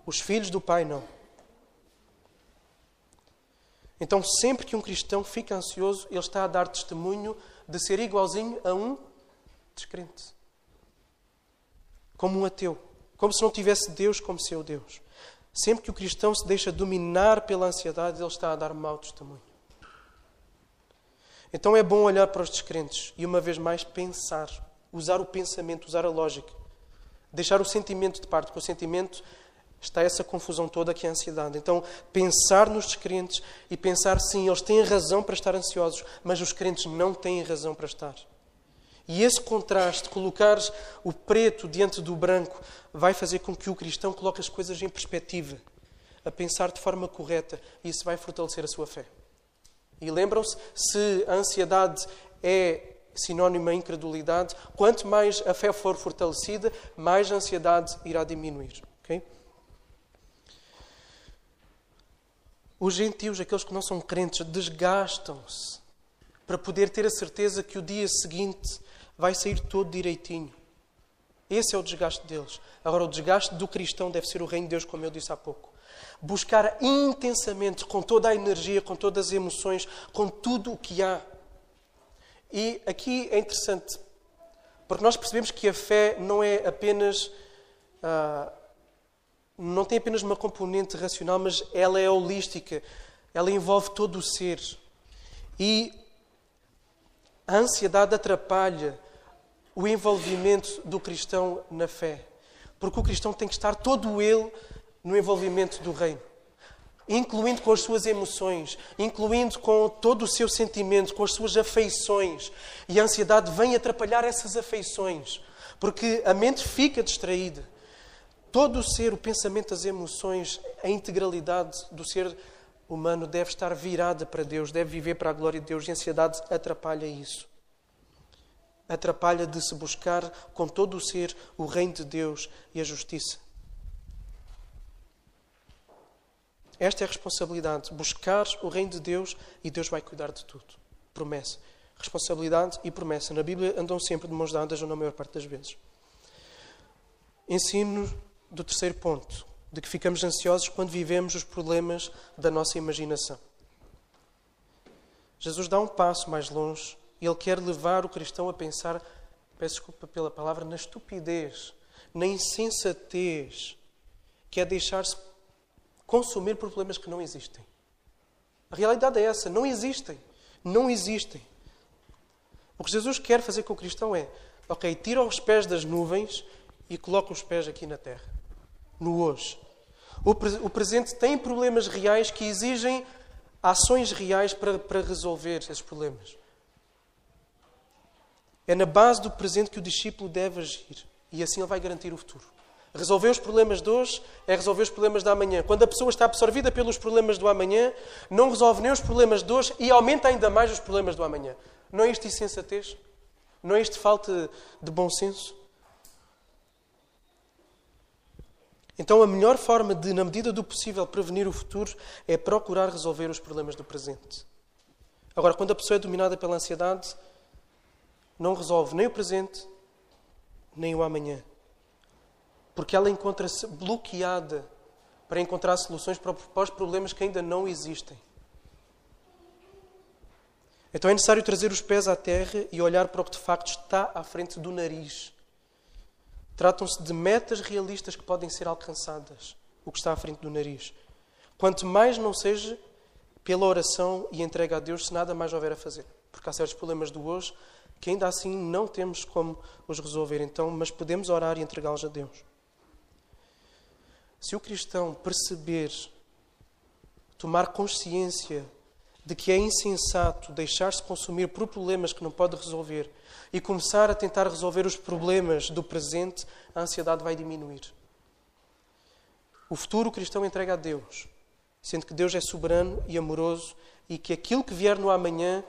Os filhos do Pai não. Então sempre que um cristão fica ansioso, ele está a dar testemunho de ser igualzinho a um descrente. Como um ateu. Como se não tivesse Deus como seu Deus. Sempre que o cristão se deixa dominar pela ansiedade, ele está a dar mau testemunho. Então é bom olhar para os descrentes e, uma vez mais, pensar. Usar o pensamento, usar a lógica. Deixar o sentimento de parte, porque o sentimento está essa confusão toda que é a ansiedade. Então, pensar nos descrentes e pensar, sim, eles têm razão para estar ansiosos, mas os crentes não têm razão para estar. E esse contraste, colocar o preto diante do branco, vai fazer com que o cristão coloque as coisas em perspectiva, a pensar de forma correta, e isso vai fortalecer a sua fé. E lembram-se, se a ansiedade é sinónimo à incredulidade, quanto mais a fé for fortalecida, mais a ansiedade irá diminuir. Okay? Os gentios, aqueles que não são crentes, desgastam-se para poder ter a certeza que o dia seguinte vai sair todo direitinho. Esse é o desgaste deles. Agora, o desgaste do cristão deve ser o reino de Deus, como eu disse há pouco. Buscar intensamente, com toda a energia, com todas as emoções, com tudo o que há. E aqui é interessante, porque nós percebemos que a fé não é apenas... não tem apenas uma componente racional, mas ela é holística. Ela envolve todo o ser. E a ansiedade atrapalha o envolvimento do cristão na fé. Porque o cristão tem que estar todo ele no envolvimento do reino. Incluindo com as suas emoções, incluindo com todo o seu sentimento, com as suas afeições. E a ansiedade vem atrapalhar essas afeições. Porque a mente fica distraída. Todo o ser, o pensamento, as emoções, a integralidade do ser humano deve estar virada para Deus, deve viver para a glória de Deus. E a ansiedade atrapalha isso. Atrapalha de se buscar com todo o ser o reino de Deus e a justiça. Esta é a responsabilidade. Buscar o reino de Deus e Deus vai cuidar de tudo. Promessa. Responsabilidade e promessa. Na Bíblia andam sempre de mãos dadas, ou na maior parte das vezes. Ensino do terceiro ponto, de que ficamos ansiosos quando vivemos os problemas da nossa imaginação. Jesus dá um passo mais longe e Ele quer levar o cristão a pensar, peço desculpa pela palavra, na estupidez, na insensatez, que é deixar-se consumir por problemas que não existem. A realidade é essa, não existem. Não existem. O que Jesus quer fazer com o cristão é, ok, tira os pés das nuvens e coloca os pés aqui na terra, no hoje. O presente tem problemas reais que exigem ações reais para resolver esses problemas. É na base do presente que o discípulo deve agir. E assim ele vai garantir o futuro. Resolver os problemas de hoje é resolver os problemas da amanhã. Quando a pessoa está absorvida pelos problemas do amanhã, não resolve nem os problemas de hoje e aumenta ainda mais os problemas do amanhã. Não é isto insensatez? Não é isto falta de bom senso? Então a melhor forma de, na medida do possível, prevenir o futuro é procurar resolver os problemas do presente. Agora, quando a pessoa é dominada pela ansiedade, não resolve nem o presente, nem o amanhã. Porque ela encontra-se bloqueada para encontrar soluções para os problemas que ainda não existem. Então é necessário trazer os pés à terra e olhar para o que de facto está à frente do nariz. Tratam-se de metas realistas que podem ser alcançadas, o que está à frente do nariz. Quanto mais não seja pela oração e entrega a Deus, se nada mais houver a fazer. Porque há certos problemas do hoje que ainda assim não temos como os resolver, então, mas podemos orar e entregá-los a Deus. Se o cristão perceber, tomar consciência de que é insensato deixar-se consumir por problemas que não pode resolver e começar a tentar resolver os problemas do presente, a ansiedade vai diminuir. O futuro o cristão entrega a Deus, sendo que Deus é soberano e amoroso e que aquilo que vier no amanhã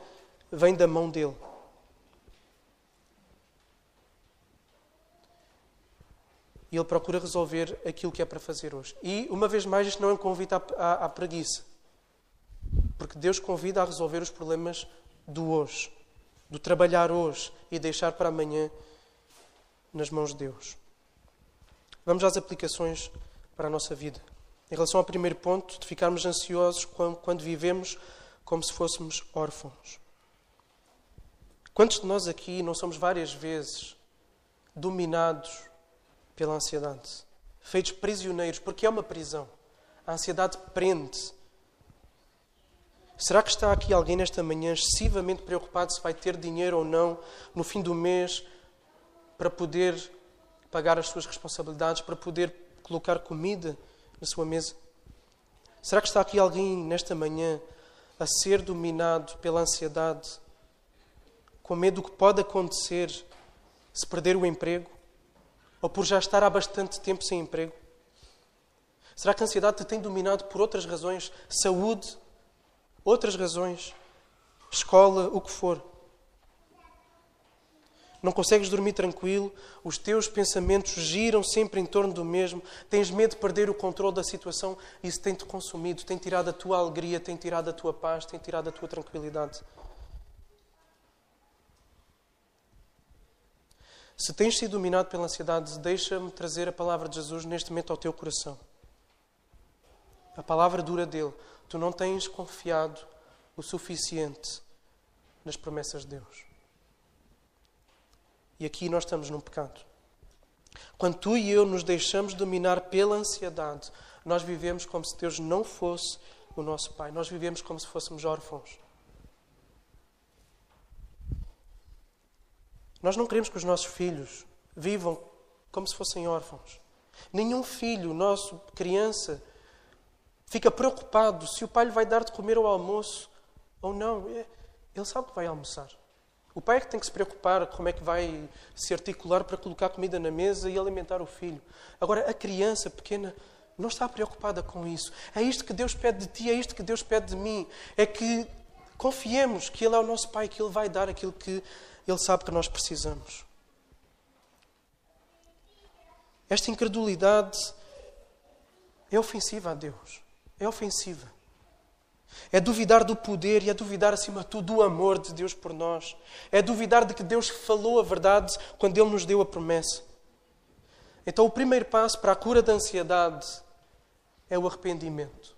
vem da mão dele. E Ele procura resolver aquilo que é para fazer hoje. E, uma vez mais, isto não é um convite à preguiça. Porque Deus convida a resolver os problemas do hoje, do trabalhar hoje e deixar para amanhã nas mãos de Deus. Vamos às aplicações para a nossa vida. Em relação ao primeiro ponto, de ficarmos ansiosos quando vivemos como se fôssemos órfãos. Quantos de nós aqui não somos várias vezes dominados pela ansiedade, feitos prisioneiros, porque é uma prisão. A ansiedade prende. Será que está aqui alguém nesta manhã excessivamente preocupado se vai ter dinheiro ou não no fim do mês para poder pagar as suas responsabilidades, para poder colocar comida na sua mesa? Será que está aqui alguém nesta manhã a ser dominado pela ansiedade, com medo do que pode acontecer se perder o emprego? Ou por já estar há bastante tempo sem emprego? Será que a ansiedade te tem dominado por outras razões? Saúde? Outras razões? Escola? O que for? Não consegues dormir tranquilo? Os teus pensamentos giram sempre em torno do mesmo? Tens medo de perder o controle da situação? Isso tem-te consumido, tem tirado a tua alegria, tem tirado a tua paz, tem tirado a tua tranquilidade. Se tens sido dominado pela ansiedade, deixa-me trazer a palavra de Jesus neste momento ao teu coração. A palavra dura dele. Tu não tens confiado o suficiente nas promessas de Deus. E aqui nós estamos num pecado. Quando tu e eu nos deixamos dominar pela ansiedade, nós vivemos como se Deus não fosse o nosso Pai. Nós vivemos como se fôssemos órfãos. Nós não queremos que os nossos filhos vivam como se fossem órfãos. Nenhum filho nosso, criança, fica preocupado se o pai lhe vai dar de comer ao almoço ou não. Ele sabe que vai almoçar. O pai é que tem que se preocupar como é que vai se articular para colocar comida na mesa e alimentar o filho. Agora, a criança pequena não está preocupada com isso. É isto que Deus pede de ti, é isto que Deus pede de mim. É que confiemos que Ele é o nosso Pai, que Ele vai dar aquilo que Ele sabe que nós precisamos. Esta incredulidade é ofensiva a Deus. É ofensiva. É duvidar do poder e é duvidar, acima de tudo, do amor de Deus por nós. É duvidar de que Deus falou a verdade quando Ele nos deu a promessa. Então, o primeiro passo para a cura da ansiedade é o arrependimento.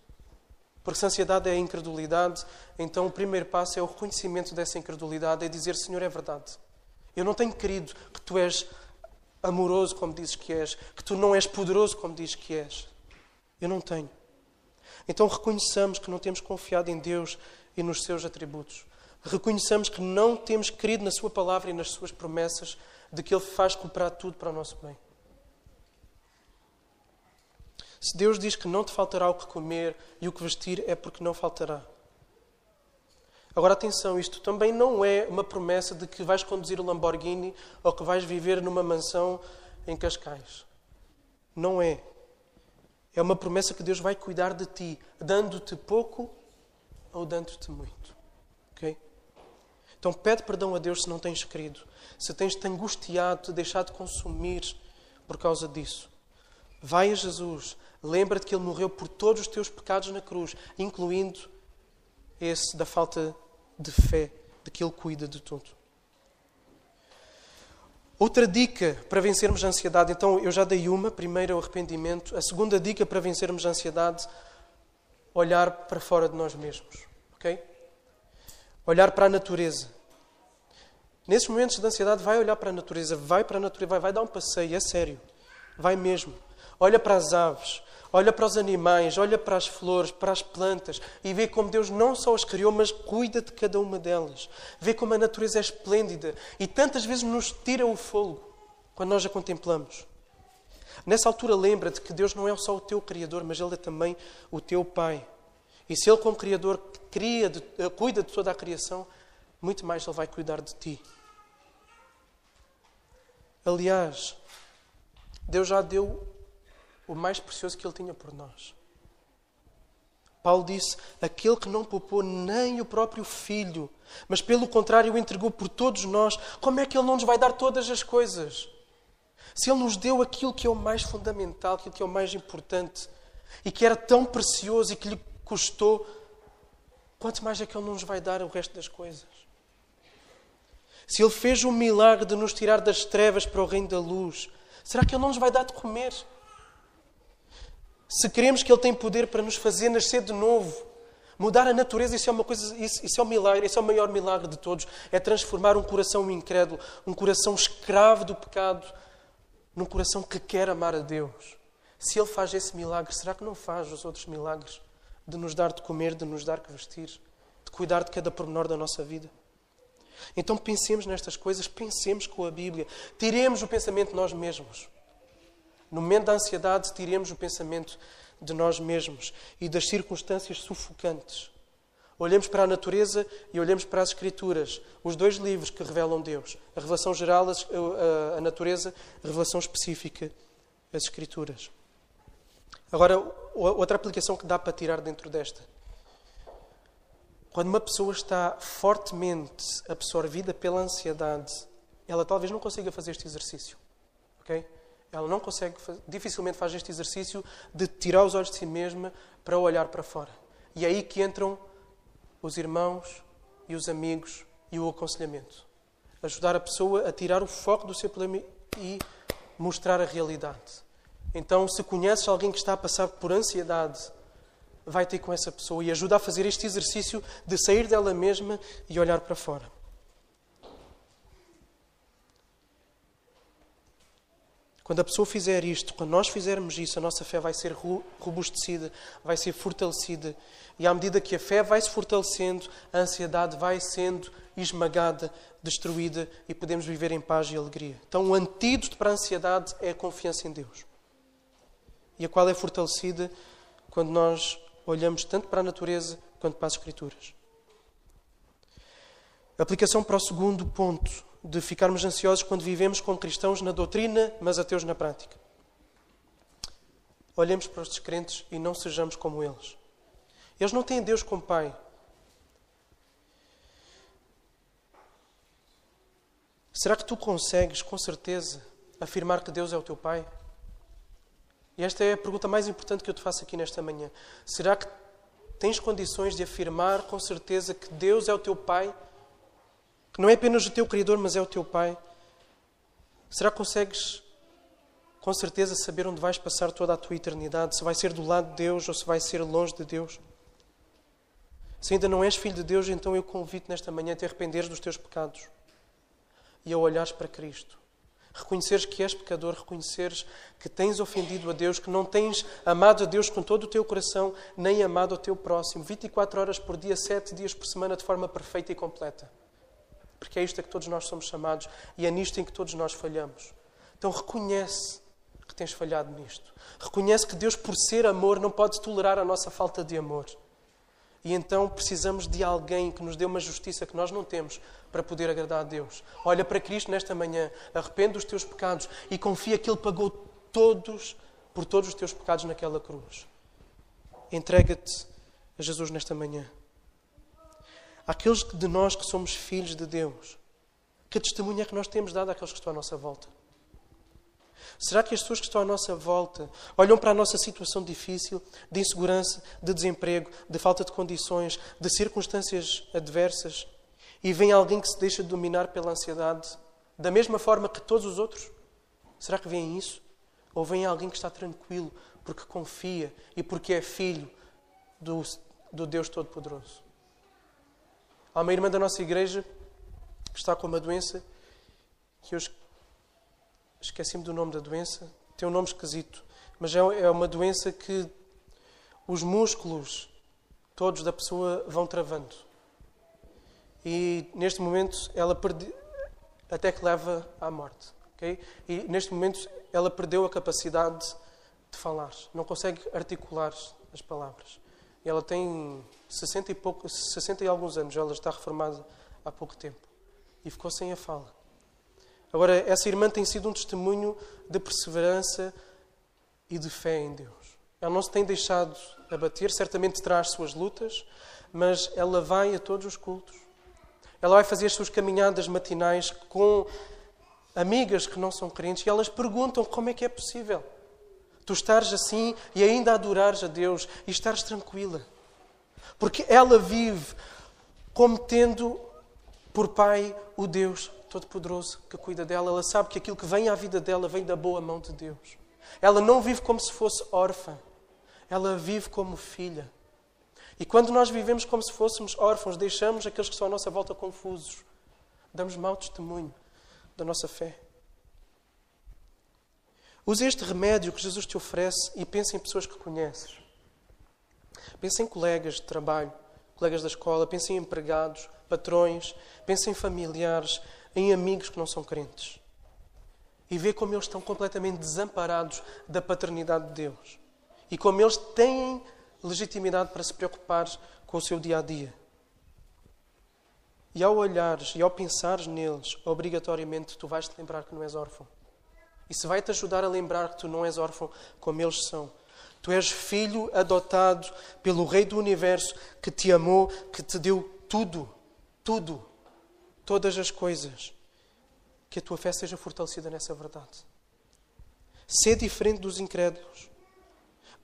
Porque se a ansiedade é a incredulidade, então o primeiro passo é o reconhecimento dessa incredulidade, é dizer, Senhor, é verdade. Eu não tenho querido que Tu és amoroso como dizes que és, que Tu não és poderoso como dizes que és. Eu não tenho. Então reconheçamos que não temos confiado em Deus e nos seus atributos. Reconheçamos que não temos crido na Sua palavra e nas Suas promessas de que Ele faz cooperar tudo para o nosso bem. Se Deus diz que não te faltará o que comer e o que vestir, é porque não faltará. Agora atenção, isto também não é uma promessa de que vais conduzir o Lamborghini ou que vais viver numa mansão em Cascais. Não é. É uma promessa que Deus vai cuidar de ti, dando-te pouco ou dando-te muito. Ok? Então pede perdão a Deus se não tens querido, se tens-te angustiado, te deixado consumir por causa disso. Vai a Jesus, lembra-te que Ele morreu por todos os teus pecados na cruz, incluindo esse da falta de fé, de que Ele cuida de tudo. Outra dica para vencermos a ansiedade, então eu já dei uma, primeiro é o arrependimento. A segunda dica para vencermos a ansiedade, olhar para fora de nós mesmos. Ok? Olhar para a natureza. Nesses momentos de ansiedade, vai olhar para a natureza, vai dar um passeio, é sério. Vai mesmo. Olha para as aves, olha para os animais, olha para as flores, para as plantas e vê como Deus não só as criou, mas cuida de cada uma delas. Vê como a natureza é esplêndida e tantas vezes nos tira o fôlego quando nós a contemplamos. Nessa altura lembra-te que Deus não é só o teu Criador, mas Ele é também o teu Pai. E se Ele como Criador cuida de toda a criação, muito mais Ele vai cuidar de ti. Aliás, Deus já deu o mais precioso que Ele tinha por nós. Paulo disse, aquele que não poupou nem o próprio Filho, mas pelo contrário o entregou por todos nós, como é que Ele não nos vai dar todas as coisas? Se Ele nos deu aquilo que é o mais fundamental, aquilo que é o mais importante, e que era tão precioso e que lhe custou, quanto mais é que Ele não nos vai dar o resto das coisas? Se Ele fez o milagre de nos tirar das trevas para o reino da luz, será que Ele não nos vai dar de comer? Se queremos que Ele tem poder para nos fazer nascer de novo, mudar a natureza, isso é uma coisa, isso é um milagre, isso é o maior milagre de todos. É transformar um coração incrédulo, um coração escravo do pecado, num coração que quer amar a Deus. Se Ele faz esse milagre, será que não faz os outros milagres? De nos dar de comer, de nos dar que vestir, de cuidar de cada pormenor da nossa vida. Então pensemos nestas coisas, pensemos com a Bíblia. Tiremos o pensamento de nós mesmos. No momento da ansiedade, tiremos o pensamento de nós mesmos e das circunstâncias sufocantes. Olhemos para a natureza e olhemos para as Escrituras, os dois livros que revelam Deus. A revelação geral, a natureza, a revelação específica, as Escrituras. Agora, outra aplicação que dá para tirar dentro desta. Quando uma pessoa está fortemente absorvida pela ansiedade, ela talvez não consiga fazer este exercício. Ok? Ela não consegue, dificilmente faz este exercício de tirar os olhos de si mesma para olhar para fora. E é aí que entram os irmãos e os amigos e o aconselhamento. Ajudar a pessoa a tirar o foco do seu problema e mostrar a realidade. Então, se conheces alguém que está a passar por ansiedade, vai ter com essa pessoa e ajuda a fazer este exercício de sair dela mesma e olhar para fora. Quando a pessoa fizer isto, quando nós fizermos isso, a nossa fé vai ser robustecida, vai ser fortalecida. E à medida que a fé vai se fortalecendo, a ansiedade vai sendo esmagada, destruída e podemos viver em paz e alegria. Então o antídoto para a ansiedade é a confiança em Deus. E a qual é fortalecida quando nós olhamos tanto para a natureza quanto para as Escrituras. Aplicação para o segundo ponto de ficarmos ansiosos quando vivemos como cristãos na doutrina, mas ateus na prática. Olhemos para os descrentes e não sejamos como eles. Eles não têm Deus como Pai. Será que tu consegues, com certeza, afirmar que Deus é o teu Pai? E esta é a pergunta mais importante que eu te faço aqui nesta manhã. Será que tens condições de afirmar com certeza que Deus é o teu Pai, que não é apenas o teu Criador, mas é o teu Pai? Será que consegues com certeza saber onde vais passar toda a tua eternidade? Se vai ser do lado de Deus ou se vai ser longe de Deus? Se ainda não és filho de Deus, então eu convido nesta manhã a te arrependeres dos teus pecados e a olhares para Cristo. Reconheceres que és pecador, reconheceres que tens ofendido a Deus, que não tens amado a Deus com todo o teu coração, nem amado o teu próximo, 24 horas por dia, 7 dias por semana, de forma perfeita e completa. Porque é isto a que todos nós somos chamados e é nisto em que todos nós falhamos. Então reconhece que tens falhado nisto. Reconhece que Deus, por ser amor, não pode tolerar a nossa falta de amor. E então precisamos de alguém que nos dê uma justiça que nós não temos para poder agradar a Deus. Olha para Cristo nesta manhã, arrepende dos teus pecados e confia que Ele pagou por todos os teus pecados naquela cruz. Entrega-te a Jesus nesta manhã. Aqueles de nós que somos filhos de Deus, que testemunho é que nós temos dado àqueles que estão à nossa volta? Será que as pessoas que estão à nossa volta olham para a nossa situação difícil, de insegurança, de desemprego, de falta de condições, de circunstâncias adversas, e veem alguém que se deixa dominar pela ansiedade, da mesma forma que todos os outros? Será que veem isso? Ou veem alguém que está tranquilo, porque confia e porque é filho do Deus Todo-Poderoso? Há uma irmã da nossa igreja que está com uma doença que eu esqueci-me do nome da doença. Tem um nome esquisito. Mas é uma doença que os músculos todos da pessoa vão travando. E neste momento ela até que leva à morte. Okay? E neste momento ela perdeu a capacidade de falar. Não consegue articular as palavras. E ela tem 60 e alguns anos. Ela está reformada há pouco tempo. E ficou sem a fala. Agora, essa irmã tem sido um testemunho de perseverança e de fé em Deus. Ela não se tem deixado abater, certamente terá as suas lutas, mas ela vai a todos os cultos. Ela vai fazer as suas caminhadas matinais com amigas que não são crentes e elas perguntam como é que é possível tu estares assim e ainda adorares a Deus e estares tranquila. Porque ela vive como tendo por Pai o Deus Todo-Poderoso que cuida dela. Ela sabe que aquilo que vem à vida dela vem da boa mão de Deus. Ela não vive como se fosse órfã. Ela vive como filha. E quando nós vivemos como se fôssemos órfãos, deixamos aqueles que estão à nossa volta confusos. Damos mau testemunho da nossa fé. Use este remédio que Jesus te oferece e pense em pessoas que conheces. Pense em colegas de trabalho, colegas da escola, pense em empregados, patrões, pense em familiares, em amigos que não são crentes. E vê como eles estão completamente desamparados da paternidade de Deus. E como eles têm legitimidade para se preocupar com o seu dia-a-dia. E ao olhares e ao pensares neles, obrigatoriamente tu vais-te lembrar que não és órfão. Isso vai-te ajudar a lembrar que tu não és órfão como eles são. Tu és filho adotado pelo Rei do Universo que te amou, que te deu tudo, todas as coisas. Que a tua fé seja fortalecida nessa verdade. Sê diferente dos incrédulos.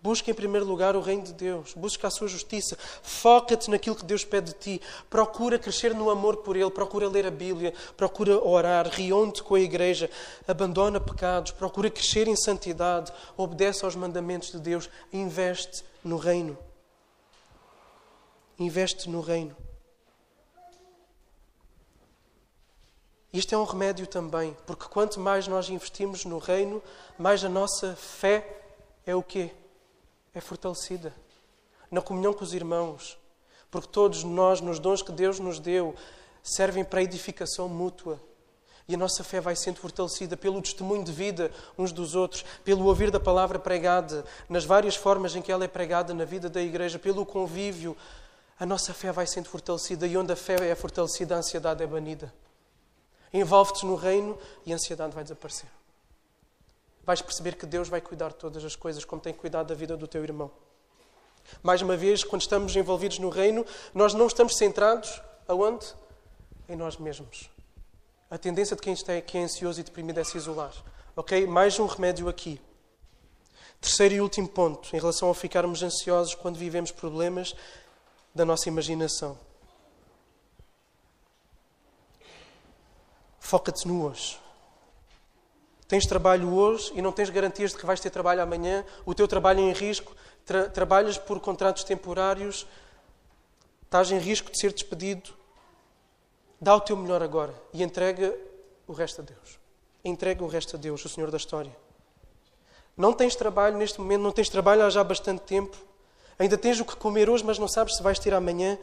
Busca em primeiro lugar o reino de Deus. Busca a sua justiça. Foca-te naquilo que Deus pede de ti. Procura crescer no amor por Ele. Procura ler a Bíblia. Procura orar. Reúne-te com a igreja. Abandona pecados. Procura crescer em santidade. Obedece aos mandamentos de Deus. Investe no reino. Investe no reino. Isto é um remédio também. Porque quanto mais nós investimos no reino, mais a nossa fé é o quê? É fortalecida na comunhão com os irmãos, porque todos nós, nos dons que Deus nos deu, servem para a edificação mútua. E a nossa fé vai sendo fortalecida pelo testemunho de vida uns dos outros, pelo ouvir da palavra pregada, nas várias formas em que ela é pregada na vida da igreja, pelo convívio. A nossa fé vai sendo fortalecida e onde a fé é fortalecida, a ansiedade é banida. Envolve-te no reino e a ansiedade vai desaparecer. Vais perceber que Deus vai cuidar de todas as coisas como tem cuidado da vida do teu irmão. Mais uma vez, quando estamos envolvidos no reino, nós não estamos centrados aonde? Em nós mesmos. A tendência de quem é ansioso e deprimido é se isolar. Ok? Mais um remédio aqui. Terceiro e último ponto, em relação a ficarmos ansiosos quando vivemos problemas, da nossa imaginação. Foca-te no hoje. Tens trabalho hoje e não tens garantias de que vais ter trabalho amanhã. O teu trabalho é em risco. Trabalhas por contratos temporários. Estás em risco de ser despedido. Dá o teu melhor agora e entrega o resto a Deus. Entrega o resto a Deus, o Senhor da história. Não tens trabalho neste momento, não tens trabalho há já bastante tempo. Ainda tens o que comer hoje, mas não sabes se vais ter amanhã.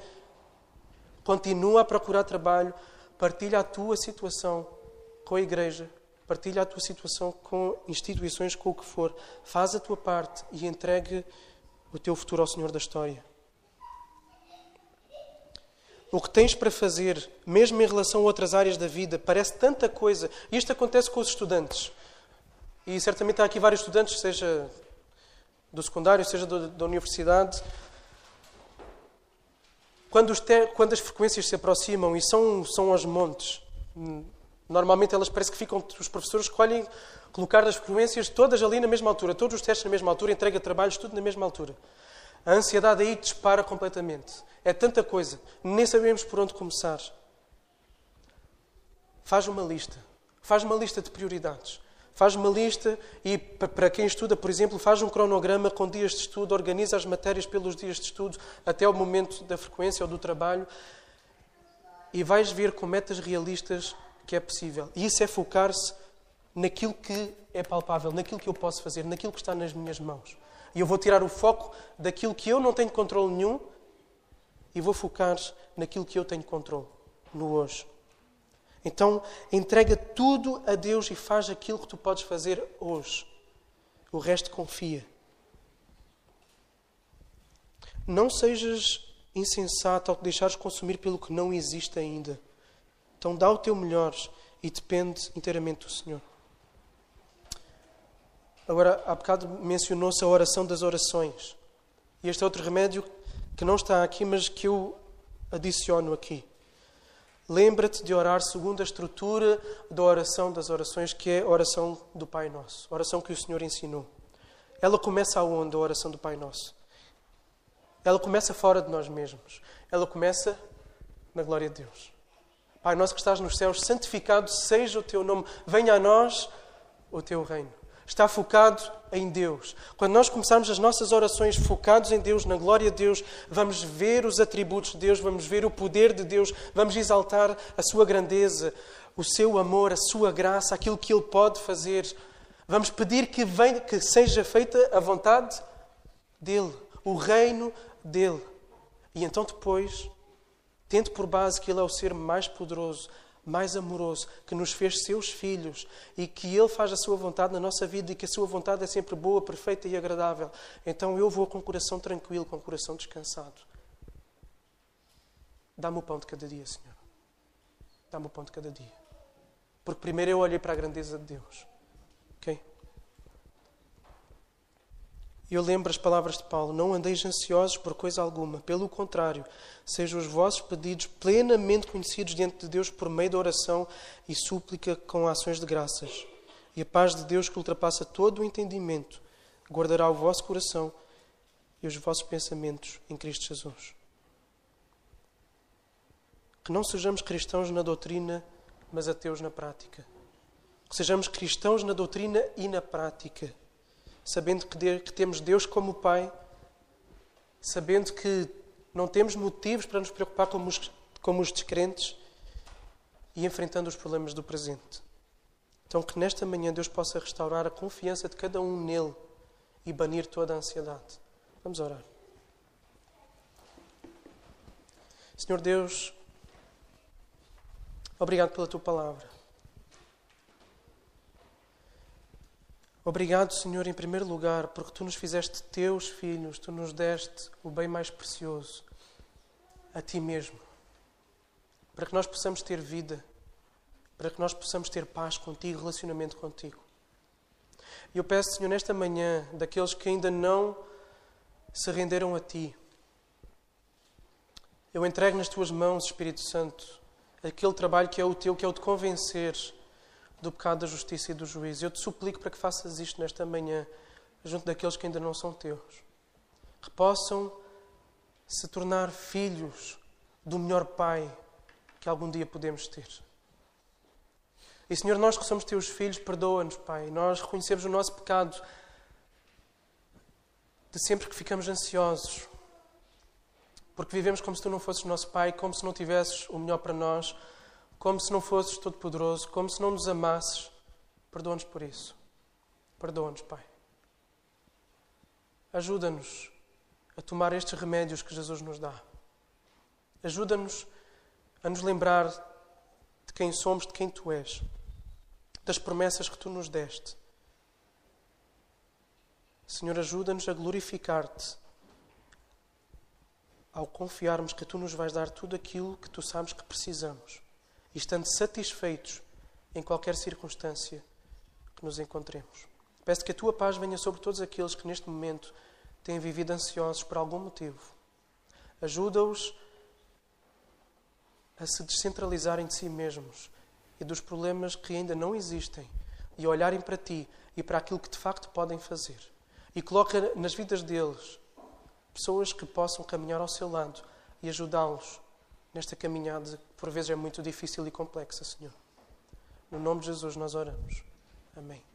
Continua a procurar trabalho. Partilha a tua situação com a igreja. Partilha a tua situação com instituições, com o que for. Faz a tua parte e entregue o teu futuro ao Senhor da história. O que tens para fazer, mesmo em relação a outras áreas da vida, parece tanta coisa. E isto acontece com os estudantes. E certamente há aqui vários estudantes, seja do secundário, seja da universidade. Quando as frequências se aproximam e são aos montes, normalmente elas parece que ficam, os professores escolhem colocar as frequências todas ali na mesma altura, todos os testes na mesma altura, entrega trabalhos, tudo na mesma altura. A ansiedade aí dispara completamente. É tanta coisa, nem sabemos por onde começar. Faz uma lista de prioridades. Faz uma lista e, para quem estuda, por exemplo, faz um cronograma com dias de estudo, organiza as matérias pelos dias de estudo até o momento da frequência ou do trabalho e vais ver com metas realistas que é possível. E isso é focar-se naquilo que é palpável, naquilo que eu posso fazer, naquilo que está nas minhas mãos. E eu vou tirar o foco daquilo que eu não tenho controle nenhum e vou focar naquilo que eu tenho controle, no hoje. Então, entrega tudo a Deus e faz aquilo que tu podes fazer hoje. O resto confia. Não sejas insensato ao te deixares consumir pelo que não existe ainda. Então, dá o teu melhor e depende inteiramente do Senhor. Agora, há bocado mencionou-se a oração das orações. E este é outro remédio que não está aqui, mas que eu adiciono aqui. Lembra-te de orar segundo a estrutura da oração das orações, que é a oração do Pai Nosso. A oração que o Senhor ensinou. Ela começa aonde, a oração do Pai Nosso? Ela começa fora de nós mesmos. Ela começa na glória de Deus. Pai Nosso que estás nos céus, santificado seja o teu nome. Venha a nós o teu reino. Está focado em Deus. Quando nós começarmos as nossas orações focados em Deus, na glória de Deus, vamos ver os atributos de Deus, vamos ver o poder de Deus, vamos exaltar a sua grandeza, o seu amor, a sua graça, aquilo que Ele pode fazer. Vamos pedir que seja feita a vontade dEle, o reino dEle. E então depois, tendo por base que Ele é o ser mais poderoso, mais amoroso, que nos fez seus filhos e que Ele faz a sua vontade na nossa vida e que a sua vontade é sempre boa, perfeita e agradável. Então eu vou com o coração tranquilo, com o coração descansado. Dá-me o pão de cada dia, Senhor. Dá-me o pão de cada dia. Porque primeiro eu olhei para a grandeza de Deus. Ok? Eu lembro as palavras de Paulo. Não andeis ansiosos por coisa alguma. Pelo contrário, sejam os vossos pedidos plenamente conhecidos diante de Deus por meio da oração e súplica com ações de graças. E a paz de Deus, que ultrapassa todo o entendimento, guardará o vosso coração e os vossos pensamentos em Cristo Jesus. Que não sejamos cristãos na doutrina, mas ateus na prática. Que sejamos cristãos na doutrina e na prática. Sabendo que temos Deus como Pai, sabendo que não temos motivos para nos preocupar como os descrentes e enfrentando os problemas do presente. Então que nesta manhã Deus possa restaurar a confiança de cada um nele e banir toda a ansiedade. Vamos orar. Senhor Deus, obrigado pela Tua palavra. Obrigado, Senhor, em primeiro lugar, porque Tu nos fizeste Teus filhos, Tu nos deste o bem mais precioso, a Ti mesmo, para que nós possamos ter vida, para que nós possamos ter paz contigo, relacionamento contigo. E eu peço, Senhor, nesta manhã, daqueles que ainda não se renderam a Ti, eu entrego nas Tuas mãos, Espírito Santo, aquele trabalho que é o Teu, que é o de convencer do pecado, da justiça e do juízo. Eu te suplico para que faças isto nesta manhã, junto daqueles que ainda não são Teus. Que possam se tornar filhos do melhor Pai que algum dia podemos ter. E, Senhor, nós que somos Teus filhos, perdoa-nos, Pai. Nós reconhecemos o nosso pecado de sempre que ficamos ansiosos, porque vivemos como se Tu não fosses nosso Pai, como se não tivesses o melhor para nós, como se não fosses todo-poderoso, como se não nos amasses. Perdoa-nos por isso. Perdoa-nos, Pai. Ajuda-nos a tomar estes remédios que Jesus nos dá. Ajuda-nos a nos lembrar de quem somos, de quem Tu és, das promessas que Tu nos deste. Senhor, ajuda-nos a glorificar-te ao confiarmos que Tu nos vais dar tudo aquilo que Tu sabes que precisamos e estando satisfeitos em qualquer circunstância que nos encontremos. Peço que a Tua paz venha sobre todos aqueles que neste momento têm vivido ansiosos por algum motivo. Ajuda-os a se descentralizarem de si mesmos e dos problemas que ainda não existem e a olharem para Ti e para aquilo que de facto podem fazer. E coloca nas vidas deles pessoas que possam caminhar ao seu lado e ajudá-los nesta caminhada que por vezes é muito difícil e complexa, Senhor. No nome de Jesus nós oramos. Amém.